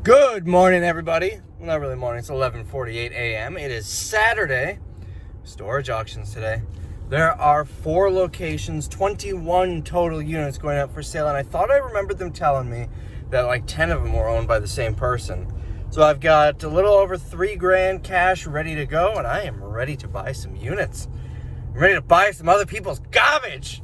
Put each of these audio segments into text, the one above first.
Good morning, everybody. Well, not really morning. It's 11:48 a.m. It is Saturday. Storage auctions today. There are 4 locations, 21 total units going up for sale, and I thought I remembered them telling me that like 10 of them were owned by the same person. So I've got a little over $3,000 cash ready to go, and I am ready to buy some units. I'm ready to buy some other people's garbage.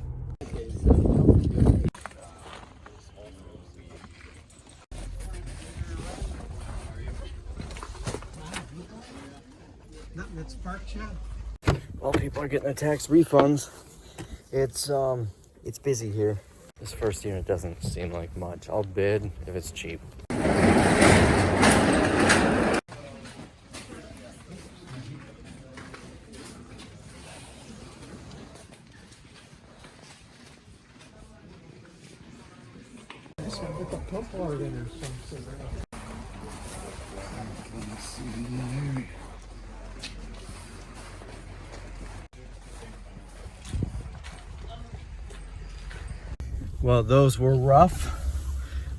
It's parked yet? Well, people are getting their tax refunds. It's busy here. This first unit doesn't seem like much. I'll bid if it's cheap. This one with the pump water in or something. Well, those were rough.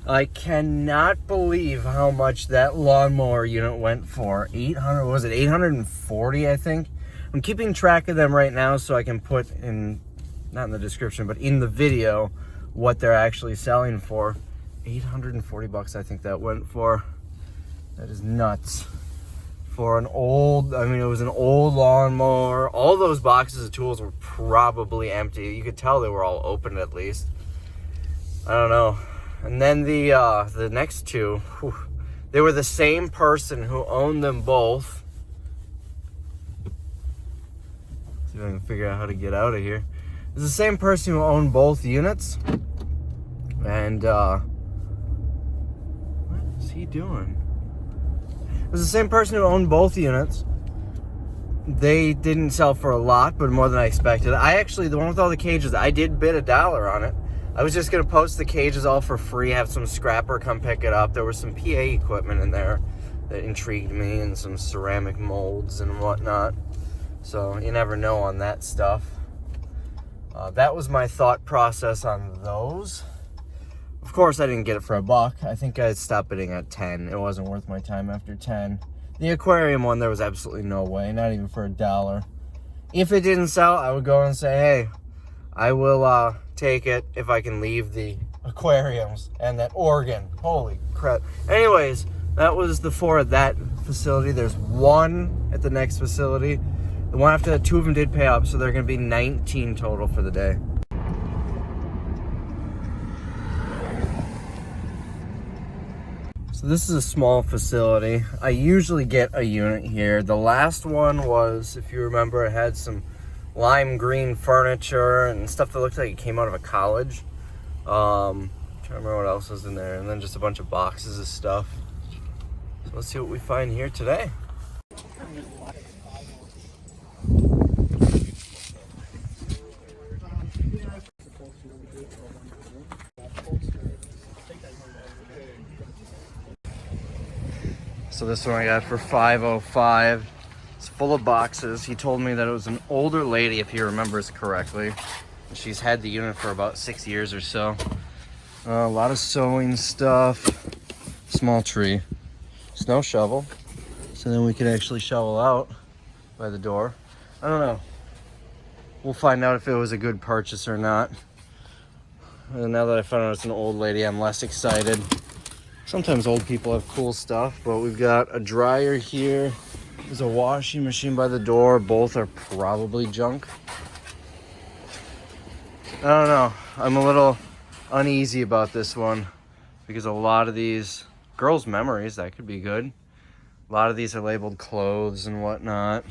I cannot believe how much that lawnmower unit went for. 800, what was it? 840, I think. I'm keeping track of them right now so I can put in, not in the description, but in the video, what they're actually selling for. 840 bucks, I think that went for. That is nuts. For an old, I mean, it was an old lawnmower. All those boxes of tools were probably empty. You could tell they were all open at least. I don't know. And then the next two, whew, they were the same person who owned them both. See if I can figure out how to get out of here. It was the same person who owned both units. And what is he doing? It was the same person who owned both units. They didn't sell for a lot, but more than I expected. I actually, the one with all the cages, I did bid $1 on it. I was just going to post the cages all for free, have some scrapper come pick it up. There was some PA equipment in there that intrigued me and some ceramic molds and whatnot. So you never know on that stuff. That was my thought process on those. Of course, I didn't get it for $1. I think I stopped bidding at 10. It wasn't worth my time after 10. The aquarium one, there was absolutely no way, not even for $1. If it didn't sell, I would go and say, hey, I will take it if I can leave the aquariums and that organ. Holy crap. Anyways, that was the 4 at that facility. There's 1 at the next facility. The one after that, 2 of them did pay up, so they're going to be 19 total for the day. So this is a small facility. I usually get a unit here. The last one was, if you remember, it had some lime green furniture and stuff that looked like it came out of a college. Trying to remember what else was in there, and then just a bunch of boxes of stuff. So let's see what we find here today. So this one I got for $505. It's full of boxes. He told me that it was an older lady, if he remembers correctly. She's had the unit for about 6 years or so. A lot of sewing stuff. Small tree. Snow shovel. So then we could actually shovel out by the door. I don't know. We'll find out if it was a good purchase or not. And now that I found out it's an old lady, I'm less excited. Sometimes old people have cool stuff, but we've got a dryer here. There's a washing machine by the door. Both are probably junk. I don't know. I'm a little uneasy about this one because a lot of these girls' memories, that could be good. A lot of these are labeled clothes and whatnot.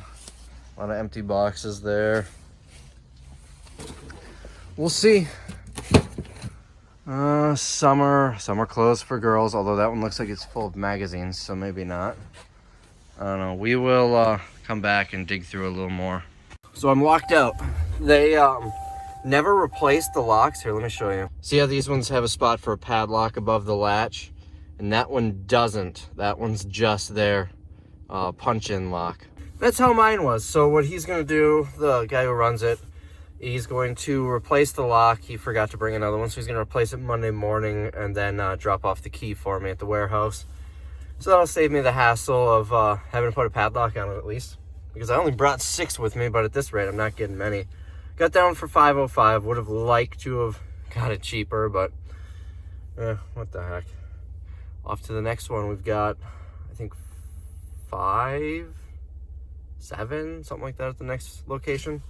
A lot of empty boxes there. We'll see. Summer clothes for girls, although that one looks like it's full of magazines, so maybe not. I don't know. We will come back and dig through a little more. So I'm locked out. They never replaced the locks. Here, let me show you. See how these ones have a spot for a padlock above the latch? And that one doesn't. That one's just their punch-in lock. That's how mine was. So what he's going to do, the guy who runs it, he's going to replace the lock. He forgot to bring another one, so he's going to replace it Monday morning and then drop off the key for me at the warehouse. So that'll save me the hassle of having to put a padlock on it at least. Because I only brought 6 with me, but at this rate, I'm not getting many. Got that one for $5.05. Would have liked to have got it cheaper, but what the heck. Off to the next one. We've got, I think, 5, 7, something like that at the next location.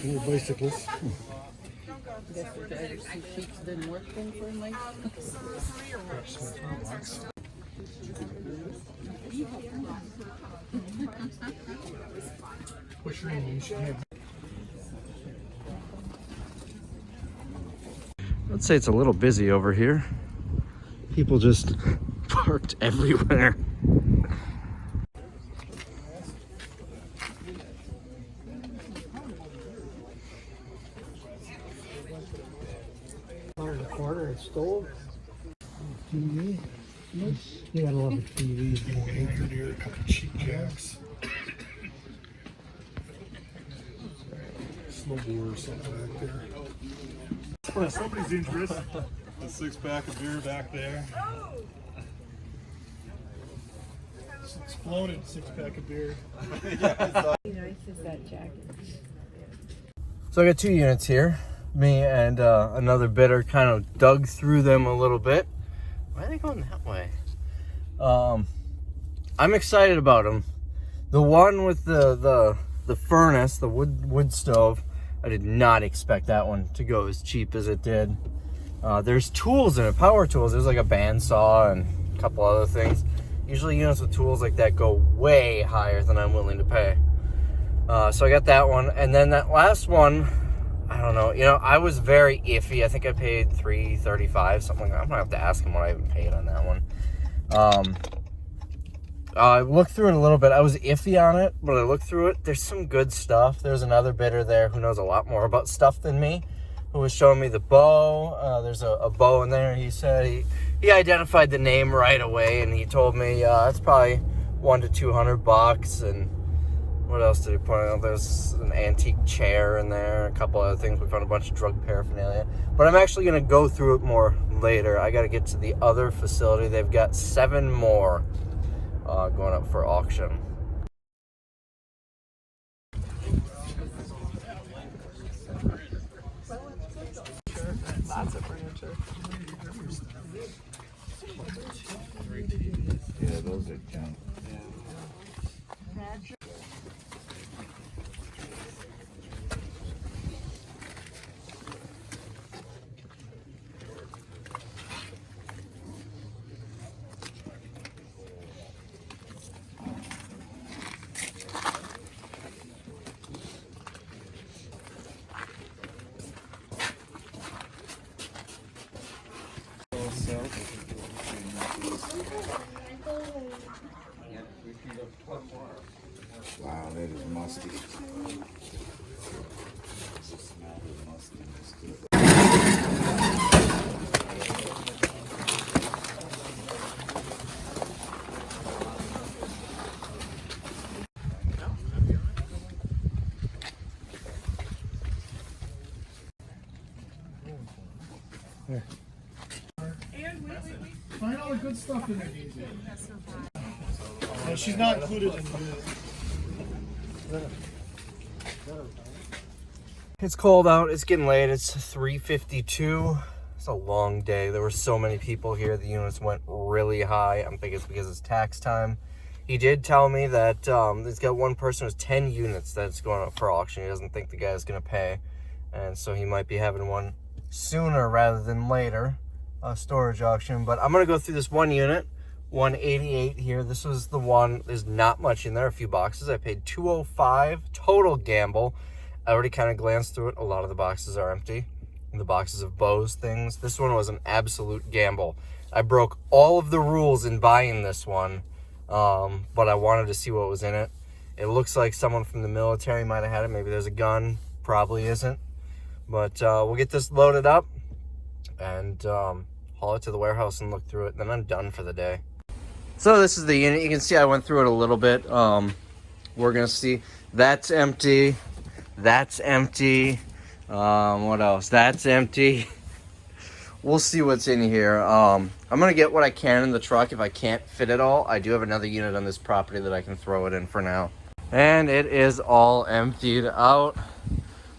Your bicycles. Guess the driver's seats didn't work then for him, like. What's your name? You should have. Let's say it's a little busy over here. People just parked everywhere. Corner to corner and stove. TV. You gotta love the TV. More anchor here, a couple cheap jacks. Snowboard or something back there. For somebody's interest, a 6-pack of beer back there. It's exploded, 6-pack of beer. Nice is that jacket. So I got 2 units here. Me and another bidder kind of dug through them a little bit. Why are they going that way? I'm excited about them. The one with the furnace, the wood stove, I did not expect that one to go as cheap as it did. There's tools in it, power tools. There's like a bandsaw and a couple other things. Usually units with tools like that go way higher than I'm willing to pay. So I got that one. And then that last one, I don't know. You know, I was very iffy. I think I paid $3.35, something like that. I'm gonna have to ask him what I even paid on that one. I looked through it a little bit. I was iffy on it, but I looked through it. There's some good stuff. There's another bidder there who knows a lot more about stuff than me, who was showing me the bow. There's a bow in there. He said he identified the name right away, and he told me it's probably $100 to $200. And what else did he point out? There's an antique chair in there, a couple other things. We found a bunch of drug paraphernalia. But I'm actually going to go through it more later. I got to get to the other facility. They've got 7 more going up for auction. Lots of furniture. Yeah, those are junk. Wow, that is musty. Find all the good stuff in there, Daisy. No, she's not included in the. It's cold out. It's getting late. It's 3:52. It's a long day. There were so many people here. The units went really high. I'm thinking it's because it's tax time. He did tell me that he's got one person with 10 units that's going up for auction. He doesn't think the guy's going to pay. And so he might be having one sooner rather than later, a storage auction. But I'm going to go through this one unit, 188 here. This was the one. There's not much in there, a few boxes. I paid $205 total gamble. I already kind of glanced through it. A lot of the boxes are empty. The boxes of Bose things. This one was an absolute gamble. I broke all of the rules in buying this one, but I wanted to see what was in it. It looks like someone from the military might have had it. Maybe there's a gun. Probably isn't. But we'll get this loaded up and haul it to the warehouse and look through it. Then I'm done for the day. So this is the unit. You can see I went through it a little bit. We're going to see. That's empty. That's empty. What else? That's empty. We'll see what's in here. I'm going to get what I can in the truck. If I can't fit it all, I do have another unit on this property that I can throw it in for now. And it is all emptied out.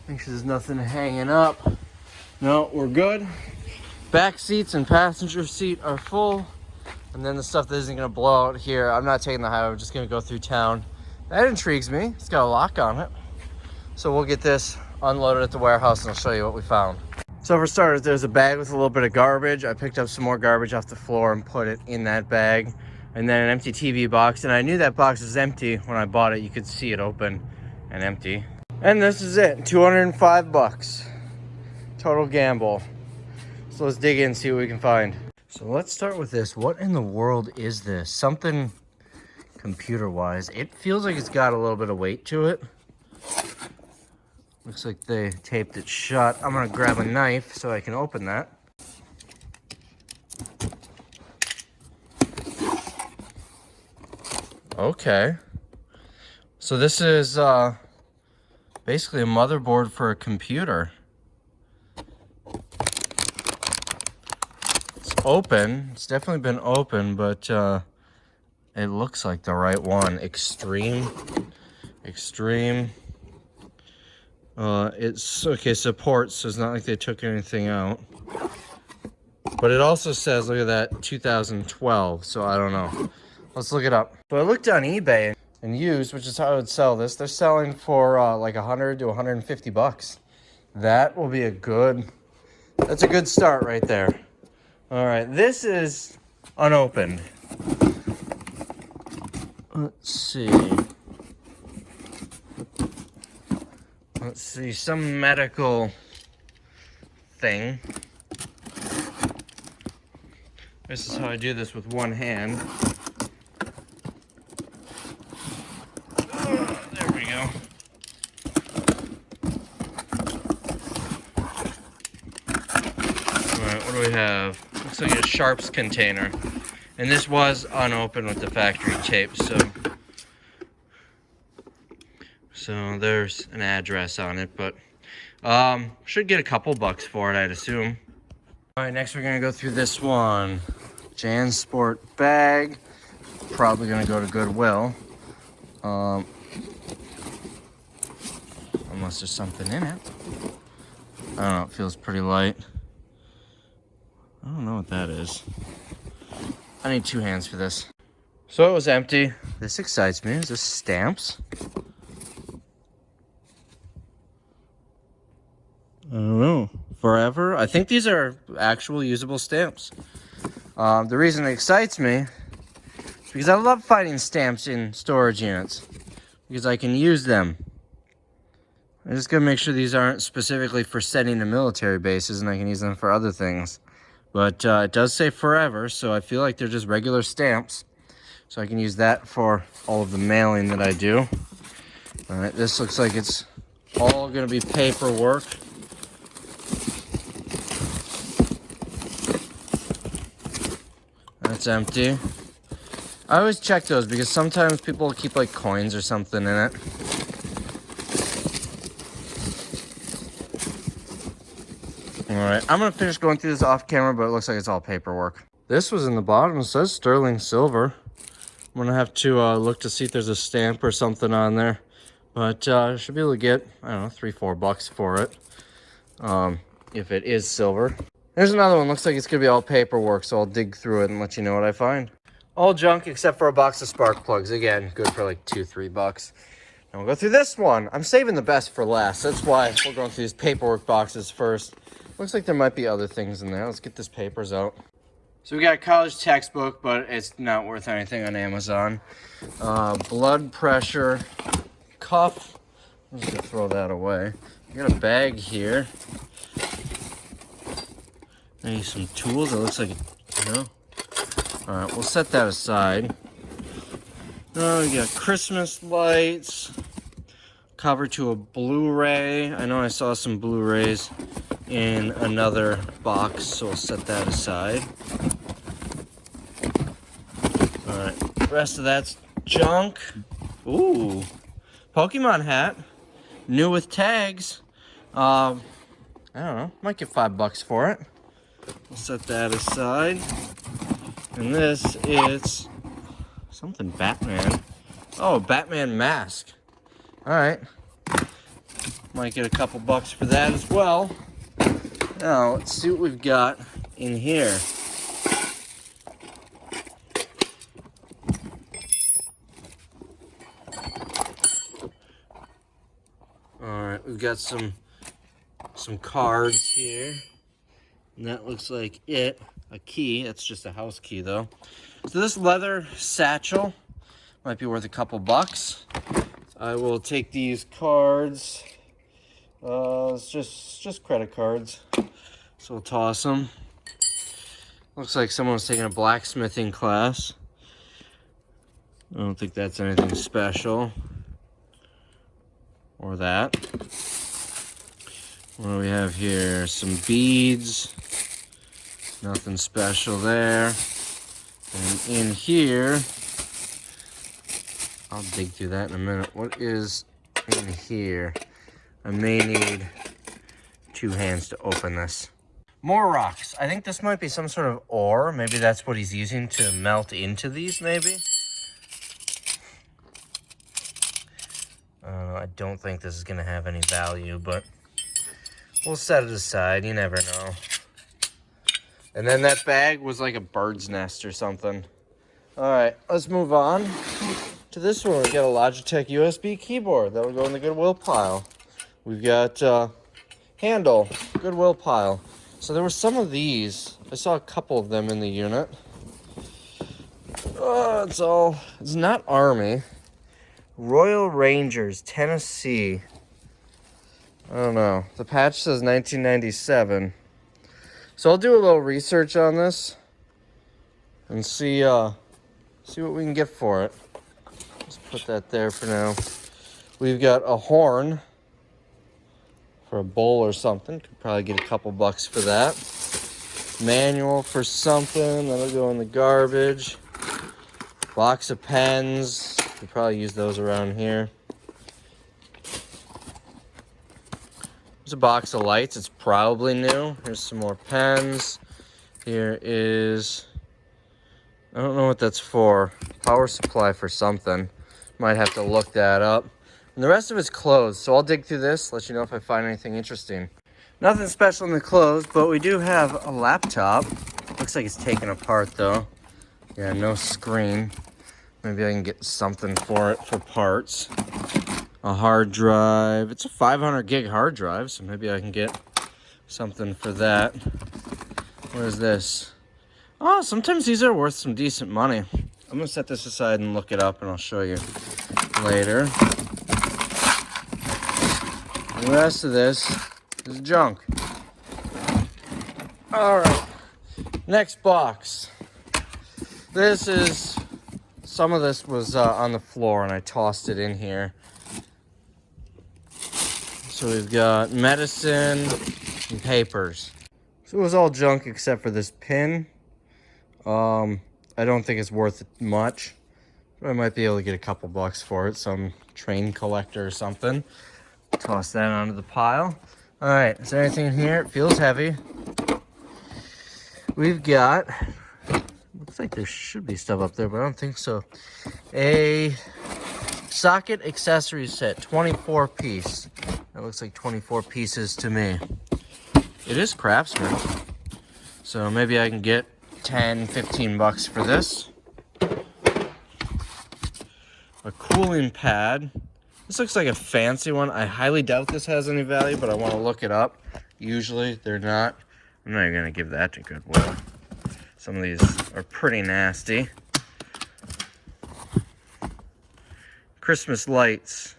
Make sure there's nothing hanging up. No, we're good. Back seats and passenger seat are full. And then the stuff that isn't going to blow out here, I'm not taking the highway. I'm just going to go through town. That intrigues me. It's got a lock on it. So we'll get this unloaded at the warehouse and I'll show you what we found. So for starters, there's a bag with a little bit of garbage. I picked up some more garbage off the floor and put it in that bag. And then an empty TV box. And I knew that box was empty when I bought it. You could see it open and empty. And this is it, 205 bucks. Total gamble. So let's dig in and see what we can find. So let's start with this. What in the world is this? Something computer-wise. It feels like it's got a little bit of weight to it. Looks like they taped it shut. I'm gonna grab a knife so I can open that. Okay. So this is basically a motherboard for a computer. It's open. It's definitely been open, but it looks like the right one. Extreme. It's okay, supports, so it's not like they took anything out. But it also says, look at that, 2012, so I don't know. Let's look it up. So I looked on eBay and used, which is how I would sell this. They're selling for like 100 to 150 bucks. That will be that's a good start right there. All right, this is unopened. Let's see. Some medical thing. This is how I do this with one hand. There we go. Alright, what do we have? Looks like a Sharps container. And this was unopened with the factory tape, so there's an address on it, but should get a couple bucks for it, I'd assume. All right, next we're gonna go through this one. JanSport bag. Probably gonna go to Goodwill. Unless there's something in it. I don't know, it feels pretty light. I don't know what that is. I need 2 hands for this. So it was empty. This excites me. Is this stamps? I don't know. Forever? I think these are actual usable stamps. The reason it excites me is because I love finding stamps in storage units. Because I can use them. I just gotta make sure these aren't specifically for sending to military bases and I can use them for other things. But it does say forever, so I feel like they're just regular stamps. So I can use that for all of the mailing that I do. All right, this looks like it's all gonna be paperwork. That's empty. I always check those because sometimes people keep like coins or something in it. Alright, I'm gonna finish going through this off camera, but it looks like it's all paperwork. This was in the bottom. It says sterling silver. I'm gonna have to look to see if there's a stamp or something on there. But should be able to get, I don't know, $3-4 bucks for it. If it is silver. There's another one. Looks like it's gonna be all paperwork, so I'll dig through it and let you know what I find. All junk except for a box of spark plugs. Again, good for like $2-3 bucks. And we'll go through this one. I'm saving the best for last. That's why we're going through these paperwork boxes first. Looks like there might be other things in there. Let's get this papers out. So we got a college textbook, but it's not worth anything on Amazon. Blood pressure, cuff, I'm just gonna throw that away. I got a bag here. Maybe some tools. It looks like, Alright, we'll set that aside. Oh, we got Christmas lights. Cover to a Blu-ray. I know I saw some Blu-rays in another box, so we'll set that aside. Alright, the rest of that's junk. Ooh, Pokemon hat. New with tags. I don't know, might get $5 for it. We'll set that aside. And this is something Batman. Oh, Batman mask. Alright. Might get a couple bucks for that as well. Now, let's see what we've got in here. Alright, we've got some cards here. And that looks like it. A key. That's just a house key, though. So this leather satchel might be worth a couple bucks. I will take these cards. It's just credit cards. So we'll toss them. Looks like someone was taking a blacksmithing class. I don't think that's anything special. Or that. What do we have here? Some beads. Nothing special there. And in here, I'll dig through that in a minute. What is in here? I may need 2 hands to open this. More rocks. I think this might be some sort of ore. Maybe that's what he's using to melt into these, maybe? I don't think this is going to have any value, but we'll set it aside. You never know. And then that bag was like a bird's nest or something. All right, let's move on to this one. We got a Logitech USB keyboard. That'll go in the Goodwill pile. We've got handle, Goodwill pile. So there were some of these. I saw a couple of them in the unit. It's not Army. Royal Rangers, Tennessee. I don't know. The patch says 1997. So I'll do a little research on this and see what we can get for it. Let's put that there for now. We've got a horn for a bowl or something. Could probably get a couple bucks for that. Manual for something. That'll go in the garbage. Box of pens. Could probably use those around here. There's a box of lights. It's probably new. Here's some more pens. Here is, I don't know what that's for. Power supply for something. Might have to look that up. And the rest of it's clothes. So I'll dig through this, let you know if I find anything interesting. Nothing special in the clothes, but we do have a laptop. Looks like it's taken apart though. Yeah, no screen. Maybe I can get something for it for parts. A hard drive. It's a 500 gig hard drive, so maybe I can get something for that. What is this? Oh, sometimes these are worth some decent money. I'm gonna set this aside and look it up, and I'll show you later. The rest of this is junk. All right, next box. This is, some of this was on the floor, and I tossed it in here. So we've got medicine and papers. So it was all junk except for this pin. I don't think it's worth much. But I might be able to get a couple bucks for it. Some train collector or something. Toss that onto the pile. All right, is there anything in here? It feels heavy. We've got, looks like there should be stuff up there, but I don't think so. A socket accessory set, 24 piece. That looks like 24 pieces to me. It is Craftsman. So maybe I can get 10, 15 bucks for this. A cooling pad. This looks like a fancy one. I highly doubt this has any value, but I want to look it up. Usually they're not. I'm not even going to give that to Goodwill. Some of these are pretty nasty. Christmas lights.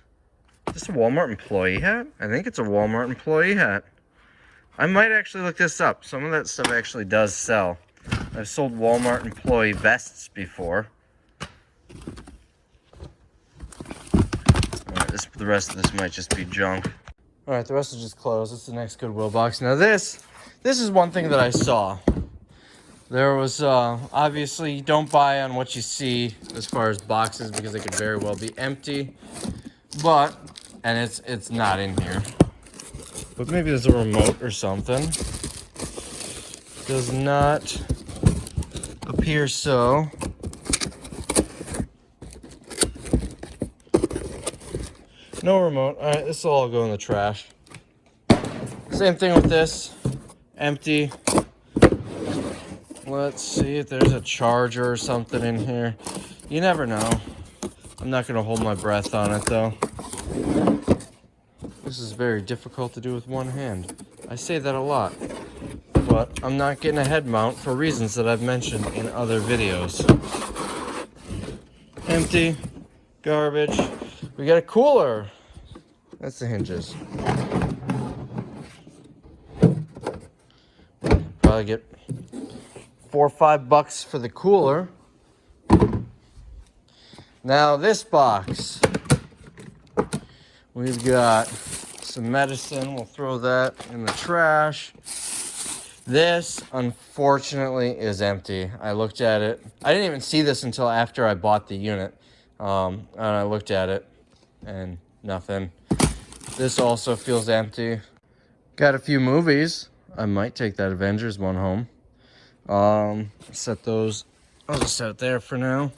Is this a Walmart employee hat? I think it's a Walmart employee hat. I might actually look this up. Some of that stuff actually does sell. I've sold Walmart employee vests before. Alright, the rest of this might just be junk. Alright, the rest is just clothes. It's the next Goodwill box. Now this is one thing that I saw. There was, obviously, you don't buy on what you see as far as boxes because they could very well be empty. But, and it's not in here. But maybe there's a remote or something. Does not appear so. No remote. Alright, this will all go in the trash. Same thing with this. Empty. Let's see if there's a charger or something in here. You never know. I'm not going to hold my breath on it, though. This is very difficult to do with one hand. I say that a lot. But I'm not getting a head mount for reasons that I've mentioned in other videos. Empty. Garbage. We got a cooler. That's the hinges. Probably get $4 or $5 for the cooler. Now this box, we've got some medicine. We'll throw that in the trash. This, unfortunately, is empty. I looked at it. I didn't even see this until after I bought the unit. And I looked at it, and nothing. This also feels empty. Got a few movies. I might take that Avengers one home. Set those. I'll just set it there for now.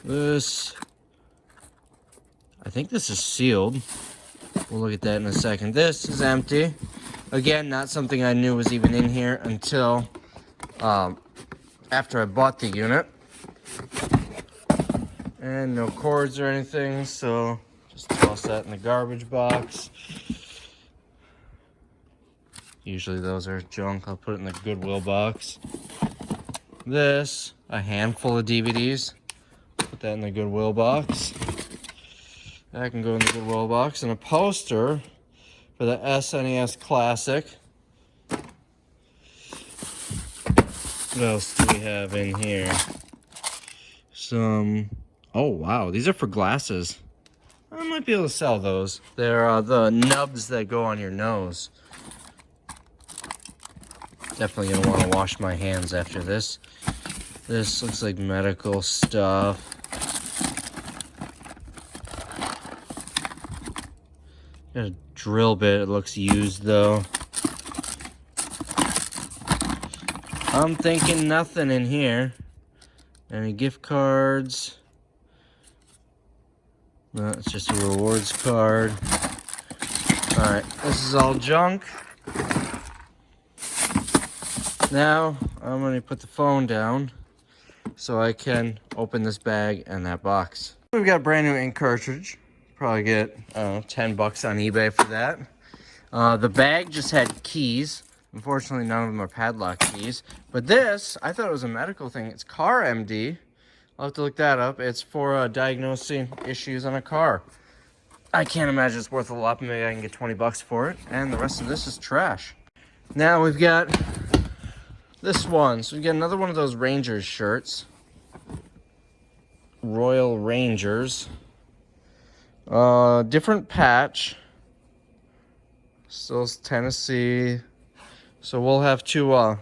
This, I think this is sealed. We'll look at that in a second. This is empty. Again, not something I knew was even in here until after I bought the unit. And no cords or anything, so just toss that in the garbage box. Usually those are junk. I'll put it in the Goodwill box. This, a handful of DVDs. Put that in the Goodwill box. That can go in the Goodwill box. And a poster for the SNES Classic. What else do we have in here? Some... Oh, wow. These are for glasses. I might be able to sell those. They're the nubs that go on your nose. Definitely going to want to wash my hands after this. This looks like medical stuff. Got a drill bit. It looks used, though. I'm thinking nothing in here. Any gift cards? No, it's just a rewards card. Alright, this is all junk. Now, I'm going to put the phone down so I can open this bag and that box. We've got a brand new ink cartridge. Probably get, I don't know, $10 on eBay for that. The bag just had keys. Unfortunately, none of them are padlock keys. But this, I thought it was a medical thing. It's Car MD. I'll have to look that up. It's for diagnosing issues on a car. I can't imagine it's worth a lot, but maybe I can get 20 bucks for it. And the rest of this is trash. Now we've got this one. So we got another one of those Rangers shirts. Royal Rangers. Different patch. Still Tennessee. So we'll have to, where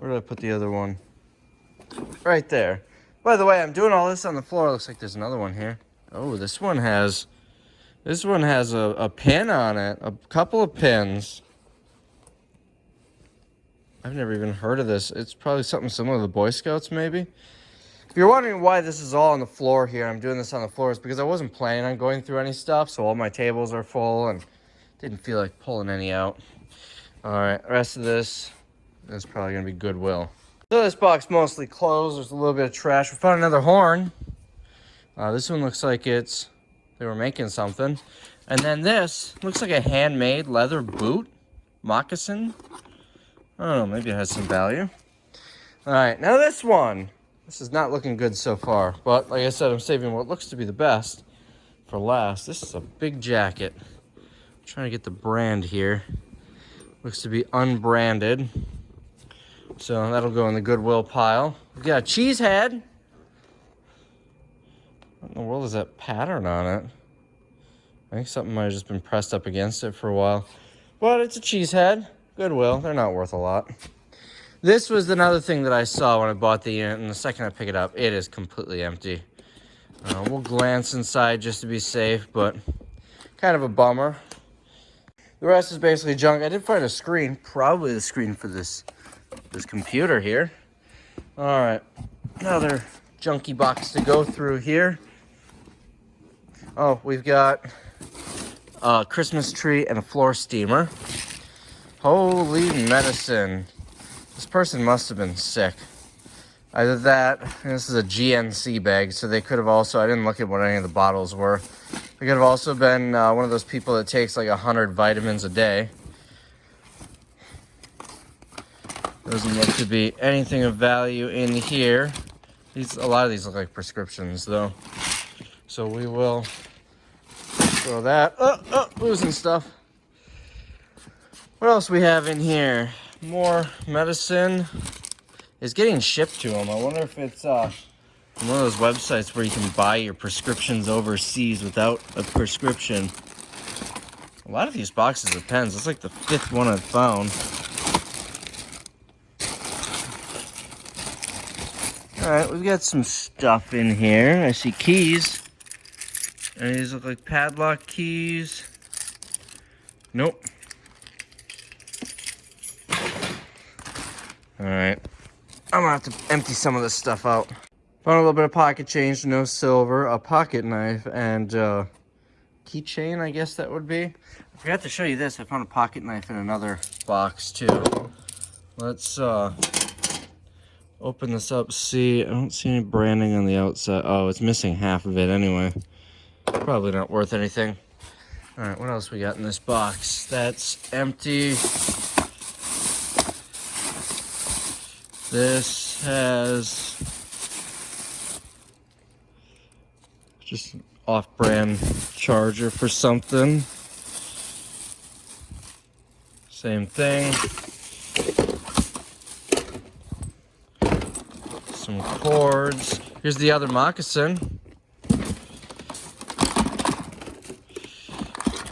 did I put the other one? Right there. By the way, I'm doing all this on the floor. Looks like there's another one here. Oh, this one has a pin on it. A couple of pins. I've never even heard of this. It's probably something similar to the Boy Scouts, maybe. If you're wondering why this is all on the floor here, I'm doing this on the floor, is because I wasn't planning on going through any stuff, so all my tables are full and didn't feel like pulling any out. Alright, the rest of this is probably going to be Goodwill. So this box mostly closed. There's a little bit of trash. We found another horn. This one looks like they were making something. And then this looks like a handmade leather boot. Moccasin. I don't know, maybe it has some value. Alright, now this one. This is not looking good so far, but like I said, I'm saving what looks to be the best for last. This is a big jacket. I'm trying to get the brand here. Looks to be unbranded. So that'll go in the Goodwill pile. We've got a cheese head. What in the world is that pattern on it? I think something might have just been pressed up against it for a while. But it's a cheese head. Goodwill. They're not worth a lot. This was another thing that I saw when I bought the unit, and the second I pick it up, it is completely empty. We'll glance inside just to be safe, but kind of a bummer. The rest is basically junk. I did find a screen, probably the screen for this computer here. All right, another junky box to go through here. Oh, we've got a Christmas tree and a floor steamer. Holy medicine. This person must have been sick. Either that, and this is a GNC bag, so they could have also, I didn't look at what any of the bottles were. They could have also been one of those people that takes like 100 vitamins a day. Doesn't look to be anything of value in here. A lot of these look like prescriptions though. So we will throw that. Losing stuff. What else we have in here? More medicine is getting shipped to them. I wonder if it's one of those websites where you can buy your prescriptions overseas without a prescription. A lot of these boxes of pens. It's like the 5th one I've found. All right, we've got some stuff in here. I see keys. And these look like padlock keys. Nope. All right, I'm gonna have to empty some of this stuff out. Found a little bit of pocket change, no silver, a pocket knife, and keychain, I guess that would be. I forgot to show you this. I found a pocket knife in another box too. Let's open this up, see. I don't see any branding on the outside. Oh, it's missing half of it anyway. Probably not worth anything. All right, what else we got in this box? That's empty. This has just an off-brand charger for something. Same thing. Some cords. Here's the other moccasin.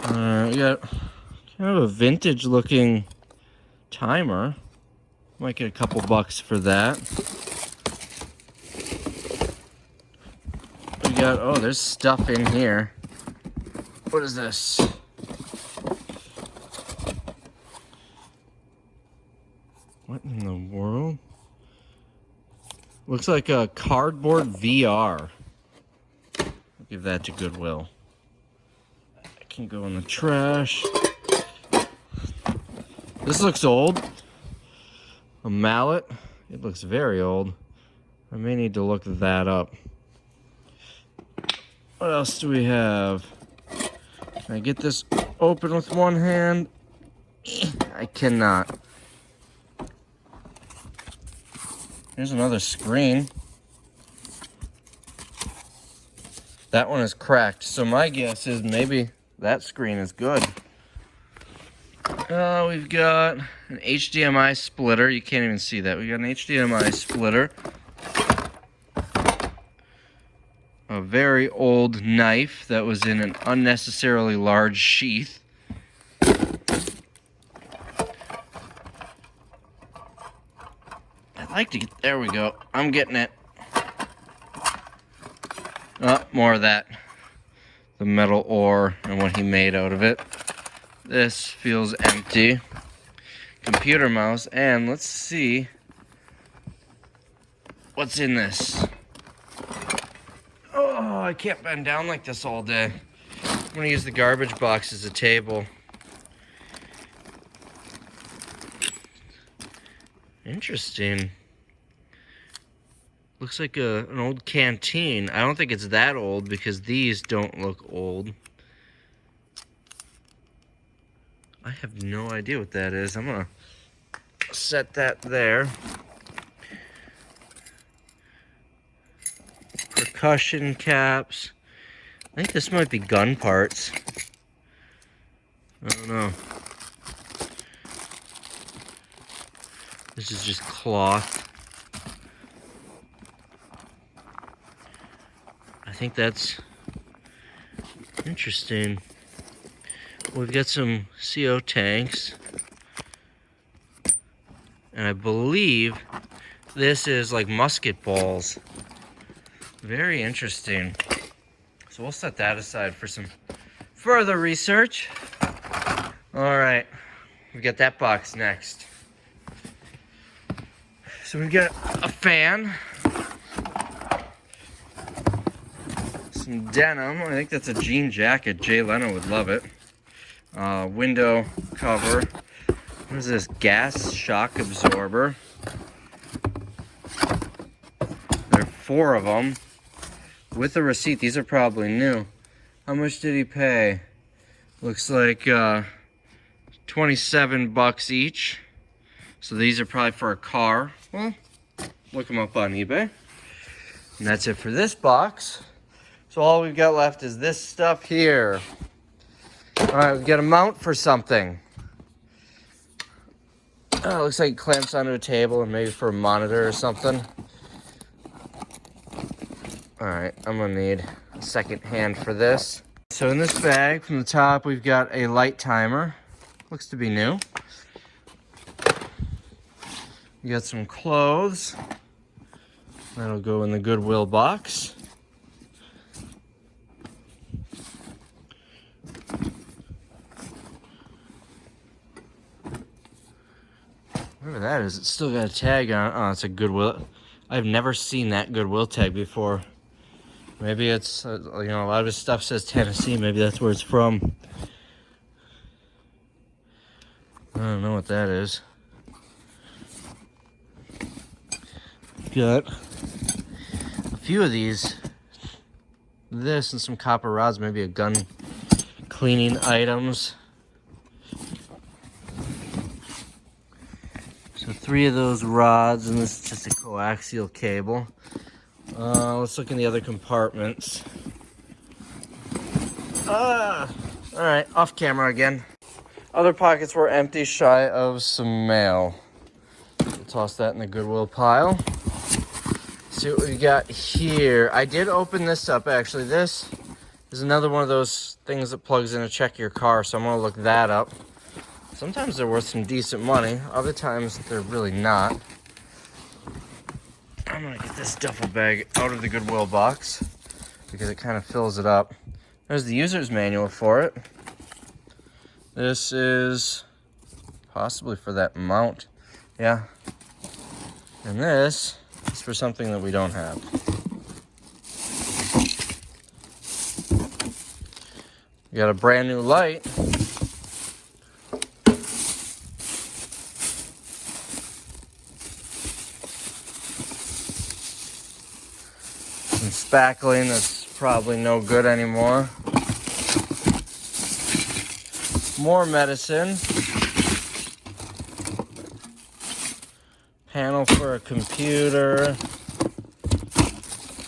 We got kind of a vintage-looking timer. Might get a couple bucks for that. We got, oh, there's stuff in here. What is this? What in the world? Looks like a cardboard VR. I'll give that to Goodwill. I can go in the trash. This looks old. A mallet. It looks very old. I may need to look that up. What else do we have? Can I get this open with one hand? I cannot. Here's another screen. That one is cracked, so my guess is maybe that screen is good. We've got an HDMI splitter. You can't even see that. We got an HDMI splitter. A very old knife that was in an unnecessarily large sheath. I'd like to get, there we go. I'm getting it. Oh, more of that. The metal ore and what he made out of it. This feels empty. Computer mouse, and let's see what's in this. Oh, I can't bend down like this all day. I'm gonna use the garbage box as a table. Interesting. Looks like an old canteen. I don't think it's that old because these don't look old. I have no idea what that is. I'm gonna set that there. percussion caps. I think this might be gun parts. I don't know. This is just cloth. I think that's interesting. We've got some CO tanks. And I believe this is like musket balls. Very interesting. So we'll set that aside for some further research. All right, we got that box next. So we've got a fan. Some denim. I think that's a jean jacket. Jay Leno would love it. Window cover. What is this? Gas shock absorber. There are 4 of them. With a receipt. These are probably new. How much did he pay? Looks like 27 bucks each. So these are probably for a car. Well, look them up on eBay. And that's it for this box. So all we've got left is this stuff here. All right, we got a mount for something. Oh, it looks like it clamps onto a table and maybe for a monitor or something. All right, I'm gonna need a second hand for this. So in this bag from the top, we've got a light timer. Looks to be new. We got some clothes. That'll go in the Goodwill box. Whatever that is, it's still got a tag on it. Oh, it's a Goodwill. I've never seen that Goodwill tag before. Maybe it's, you know, a lot of his stuff says Tennessee. Maybe that's where it's from. I don't know what that is. Got a few of these. This and some copper rods, maybe a gun cleaning items. So 3 of those rods, and this is just a coaxial cable. Let's look in the other compartments. All right, off camera again. Other pockets were empty, shy of some mail. We'll toss that in the Goodwill pile. See what we got here. I did open this up, actually. This is another one of those things that plugs in to check your car, so I'm gonna look that up. Sometimes they're worth some decent money. Other times they're really not. I'm gonna get this duffel bag out of the Goodwill box because it kind of fills it up. There's the user's manual for it. This is possibly for that mount. Yeah. And this is for something that we don't have. We got a brand new light. Some spackling that's probably no good anymore. More medicine. Panel for a computer.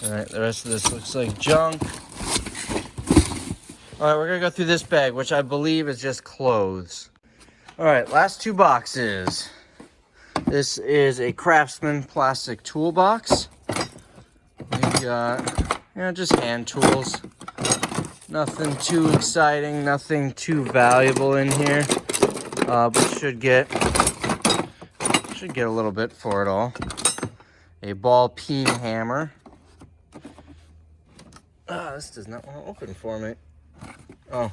Alright, the rest of this looks like junk. Alright, we're gonna go through this bag, which I believe is just clothes. Alright, last 2 boxes. This is a Craftsman plastic toolbox. We've got, just hand tools. Nothing too exciting, nothing too valuable in here. But should get a little bit for it all. A ball peen hammer. This does not want to open for me. Oh.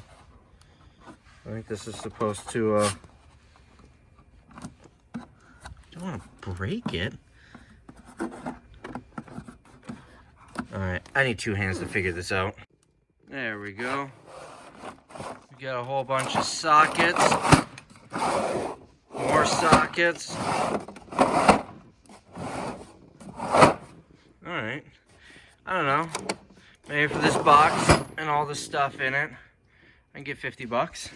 I think this is supposed to, don't want to break it. Alright, I need 2 hands to figure this out. There we go. We got a whole bunch of sockets. More sockets. Alright. I don't know. Maybe for this box and all the stuff in it, I can get 50 bucks.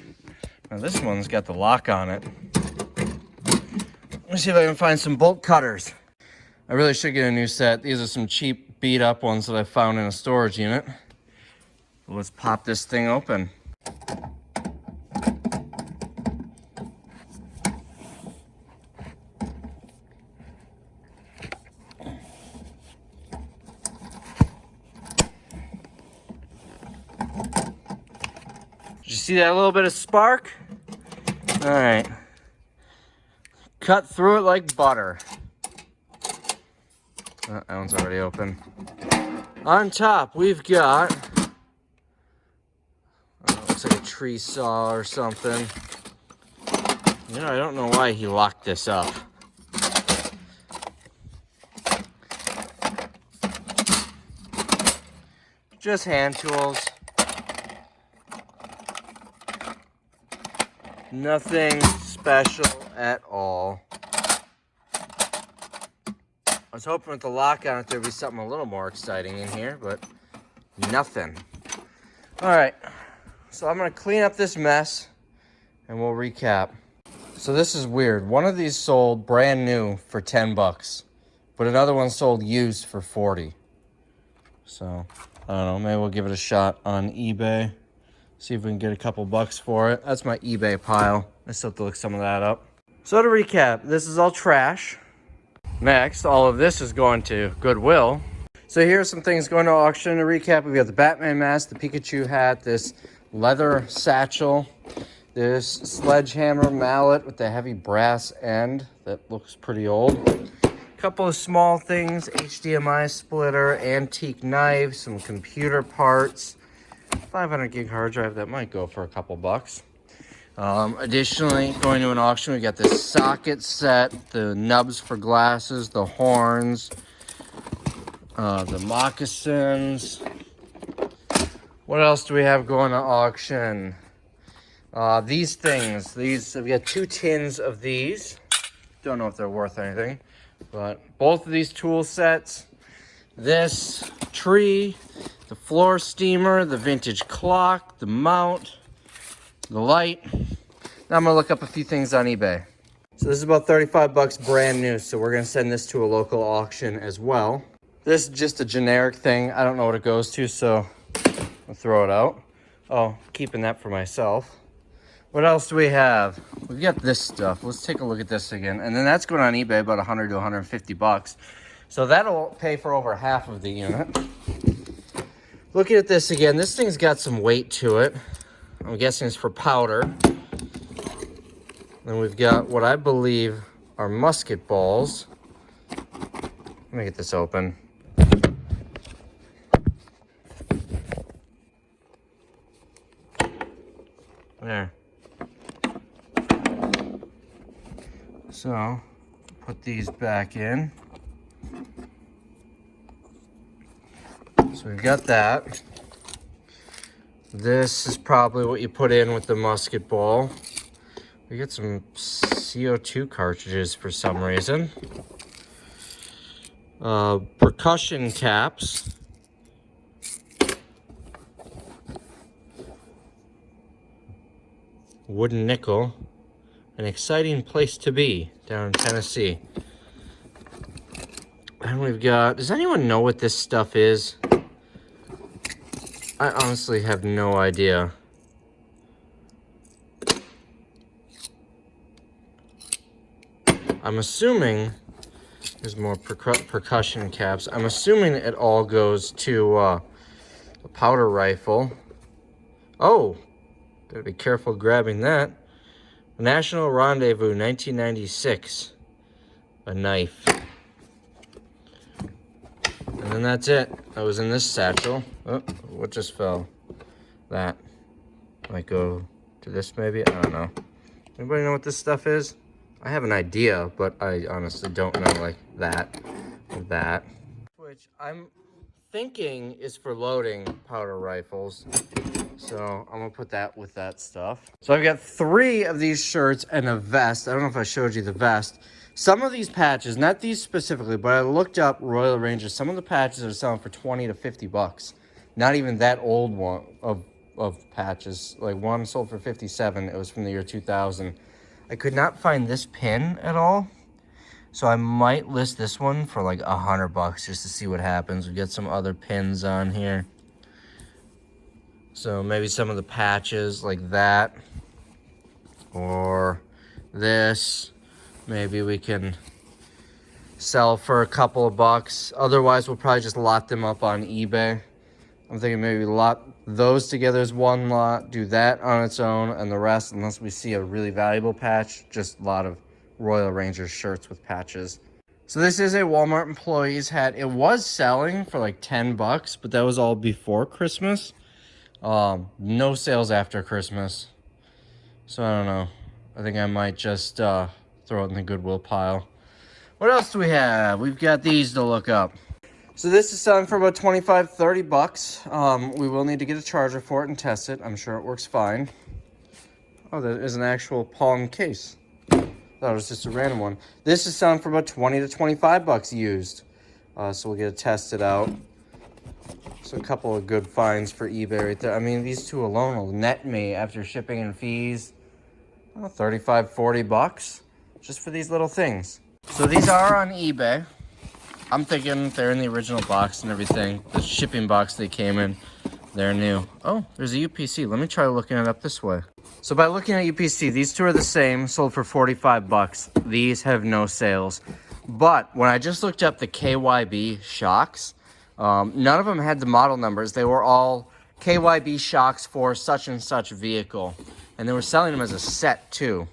Now this one's got the lock on it. Let me see if I can find some bolt cutters. I really should get a new set. These are some cheap beat up ones that I found in a storage unit. Let's pop this thing open. Did you see that little bit of spark? All right. Cut through it like butter. That one's already open. On top, we've got, looks like a tree saw or something. You know, I don't know why he locked this up. Just hand tools. Nothing special at all. I was hoping with the lock on it there'd be something a little more exciting in here, but nothing. All right, so I'm gonna clean up this mess and we'll recap. So this is weird. One of these sold brand new for 10 bucks, but another one sold used for 40. So, I don't know, maybe we'll give it a shot on eBay. See if we can get a couple bucks for it. That's my eBay pile. I still have to look some of that up. So to recap, this is all trash. Next, all of this is going to Goodwill. So here's some things going to auction. To recap, we've got the Batman mask, the Pikachu hat, this leather satchel, this sledgehammer mallet with the heavy brass end that looks pretty old. Couple of small things, HDMI splitter, antique knife, some computer parts, 500 gig hard drive that might go for a couple bucks. Additionally, going to an auction, we got this socket set, the nubs for glasses, the horns, the moccasins. What else do we have going to auction? These things, we got 2 tins of these. Don't know if they're worth anything, but both of these tool sets, this tree, the floor steamer, the vintage clock, the mount, the light. Now I'm gonna look up a few things on eBay. So this is about 35 bucks brand new, so we're gonna send this to a local auction as well. This is just a generic thing. I don't know what it goes to, so I'll throw it out. Oh, keeping that for myself. What else do we have? We've got this stuff. Let's take a look at this again. And then that's going on eBay about 100 to 150 bucks. So that'll pay for over half of the unit. Looking at this again, this thing's got some weight to it. I'm guessing it's for powder. Then we've got what I believe are musket balls. Let me get this open. There. So, put these back in. So we've got that. This is probably what you put in with the musket ball. We got some CO2 cartridges for some reason. Percussion caps. Wooden nickel. An exciting place to be down in Tennessee. And we've got, does anyone know what this stuff is? I honestly have no idea. I'm assuming, there's more percussion caps. I'm assuming it all goes to a powder rifle. Oh, gotta be careful grabbing that. National Rendezvous, 1996. A knife. And then that's it. That was in this satchel. Oh, what just fell? That. Might go to this maybe? I don't know. Anybody know what this stuff is? I have an idea, but I honestly don't know, like that or that. Which I'm thinking is for loading powder rifles. So I'm gonna put that with that stuff. So I've got 3 of these shirts and a vest. I don't know if I showed you the vest. Some of these patches, not these specifically, but I looked up Royal Rangers. Some of the patches are selling for 20 to 50 bucks. Not even that old one of patches. Like one sold for 57. It was from the year 2000. I could not find this pin at all. So I might list this one for like $100 just to see what happens. We get some other pins on here. So maybe some of the patches like that. Or this. Maybe we can sell for a couple of bucks. Otherwise, we'll probably just lot them up on eBay. I'm thinking maybe lot those together as one lot, do that on its own, and the rest, unless we see a really valuable patch, just a lot of Royal Rangers shirts with patches. So this is a Walmart employee's hat. It was selling for like $10, but that was all before Christmas. No sales after Christmas. So I don't know. I think I might just throw it in the Goodwill pile. What else do we have? We've got these to look up. So this is selling for about $25-30. We will need to get a charger for it and test it. I'm sure it works fine. Oh, there is an actual palm case. That was just a random one. This is selling for about $20 to $25 used. So we'll get it tested out. So a couple of good finds for eBay right there. I mean, these two alone will net me after shipping and fees, $35-40 just for these little things. So these are on eBay. I'm thinking they're in the original box and everything. The shipping box they came in, they're new. Oh, there's a UPC. Let me try looking it up this way. So by looking at UPC, these two are the same, sold for $45. These have no sales. But when I just looked up the KYB shocks, none of them had the model numbers. They were all KYB shocks for such and such vehicle. And they were selling them as a set too.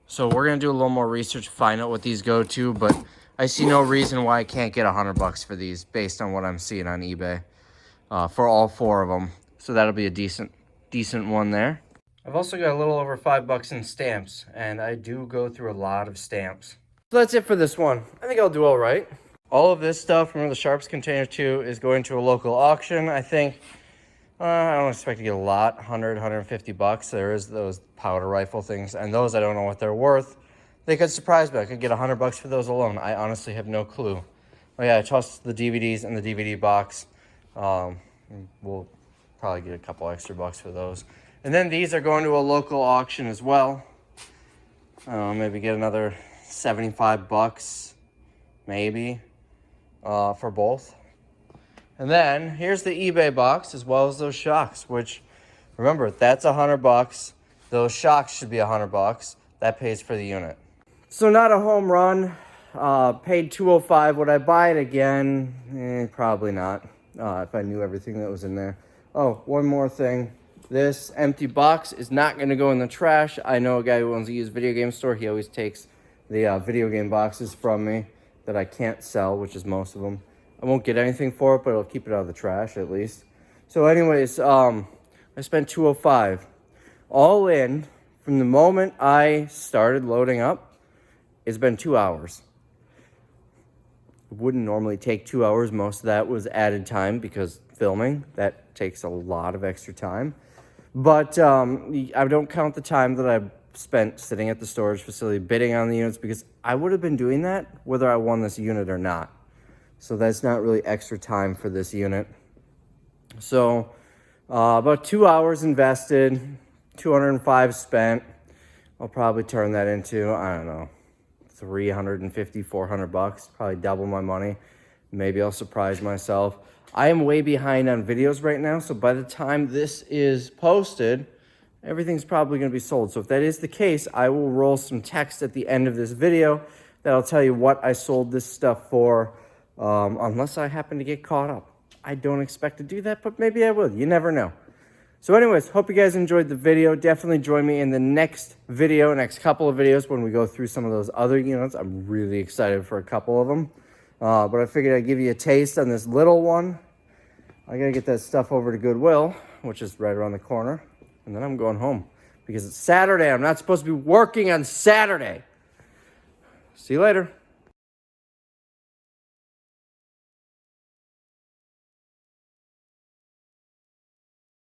So we're going to do a little more research, find out what these go to, but I see no reason why I can't get $100 for these based on what I'm seeing on eBay for all four of them. So that'll be a decent one there. I've also got a little over $5 in stamps, and I do go through a lot of stamps. So that's it for this one. I think I'll do all right. All of this stuff, remember the Sharps container 2 is going to a local auction. I think, I don't expect to get a lot, $100, $150. There is those powder rifle things, and those I don't know what they're worth. They could surprise me. I could get $100 for those alone. I honestly have no clue. Oh yeah, I tossed the DVDs in the DVD box. We'll probably get a couple extra bucks for those. And then these are going to a local auction as well. Maybe get another $75, maybe, for both. And then here's the eBay box as well as those shocks, which, remember, that's $100. Those shocks should be $100. That pays for the unit. So not a home run. Paid $205. Would I buy it again? Probably not. If I knew everything that was in there. Oh, one more thing. This empty box is not going to go in the trash. I know a guy who owns a used video game store. He always takes the video game boxes from me that I can't sell, which is most of them. I won't get anything for it, but I'll keep it out of the trash at least. So anyways, I spent $205. All in, from the moment I started loading up, it's been 2 hours. It wouldn't normally take 2 hours. Most of that was added time because filming, that takes a lot of extra time. But I don't count the time that I spent sitting at the storage facility bidding on the units because I would have been doing that whether I won this unit or not. So that's not really extra time for this unit. So about 2 hours invested, 205 spent. I'll probably turn that into, I don't know, $350, $400, probably double my money. Maybe I'll surprise myself. I am way behind on videos right now, so by the time this is posted, everything's probably going to be sold. So if that is the case, I will roll some text at the end of this video that'll tell you what I sold this stuff for, unless I happen to get caught up. I don't expect to do that, but maybe I will. You never know. So anyways, hope you guys enjoyed the video. Definitely join me in the next couple of videos when we go through some of those other units. I'm really excited for a couple of them. But I figured I'd give you a taste on this little one. I gotta get that stuff over to Goodwill, which is right around the corner. And then I'm going home because it's Saturday. I'm not supposed to be working on Saturday. See you later.